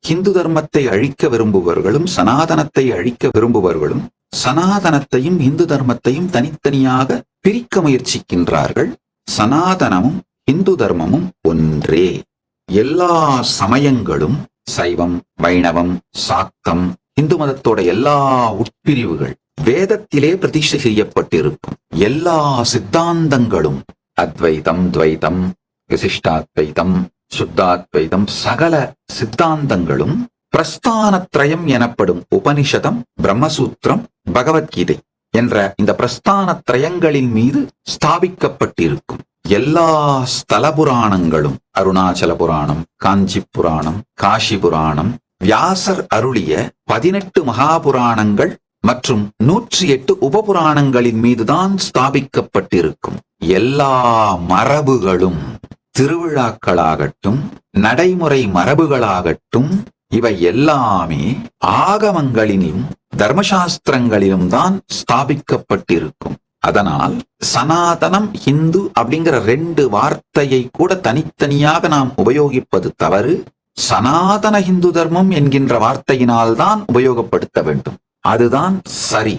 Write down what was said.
ஹிந்து தர்மத்தை அழிக்க விரும்புபவர்களும் சனாதனத்தை அழிக்க விரும்புபவர்களும் சனாதனத்தையும் இந்து தர்மத்தையும் தனித்தனியாக பிரிக்க முயற்சிக்கின்றார்கள். சனாதனமும் இந்து தர்மமும் ஒன்றே. எல்லா சமயங்களும் சைவம், வைணவம், சாக்தம், இந்து மதத்தோட எல்லா உட்பிரிவுகள் வேதத்திலே பிரதிஷ்டை செய்யப்பட்டிருக்கும். எல்லா சித்தாந்தங்களும் அத்வைதம், துவைதம், விசிஷ்டாத்வைதம், சுத்தாத்வைதம், சகல சித்தாந்தங்களும் பிரஸ்தானத்ரயம் எனப்படும் உபனிஷதம், பிரம்மசூத்திரம், பகவத்கீதை என்ற இந்த பிரஸ்தானத்ரயங்களின் மீது ஸ்தாபிக்கப்பட்டிருக்கும். எல்லா ஸ்தல புராணங்களும் அருணாச்சல புராணம், காஞ்சி புராணம், காஷி புராணம், வியாசர் அருளிய 18 மகாபுராணங்கள் மற்றும் 108 உபபுராணங்களின் மீதுதான் ஸ்தாபிக்கப்பட்டிருக்கும். எல்லா மரபுகளும் திருவிழாக்களாகட்டும், நடைமுறை மரபுகளாகட்டும், இவை எல்லாமே ஆகமங்களிலும் தர்மசாஸ்திரங்களிலும் தான் ஸ்தாபிக்கப்பட்டிருக்கும். அதனால் சனாதனம், ஹிந்து அப்படிங்கிற 2 வார்த்தையை கூட தனித்தனியாக நாம் உபயோகிப்பது தவறு. சனாதன ஹிந்து தர்மம் என்கின்ற வார்த்தையினால் தான் உபயோகப்படுத்த வேண்டும். அதுதான் சரி.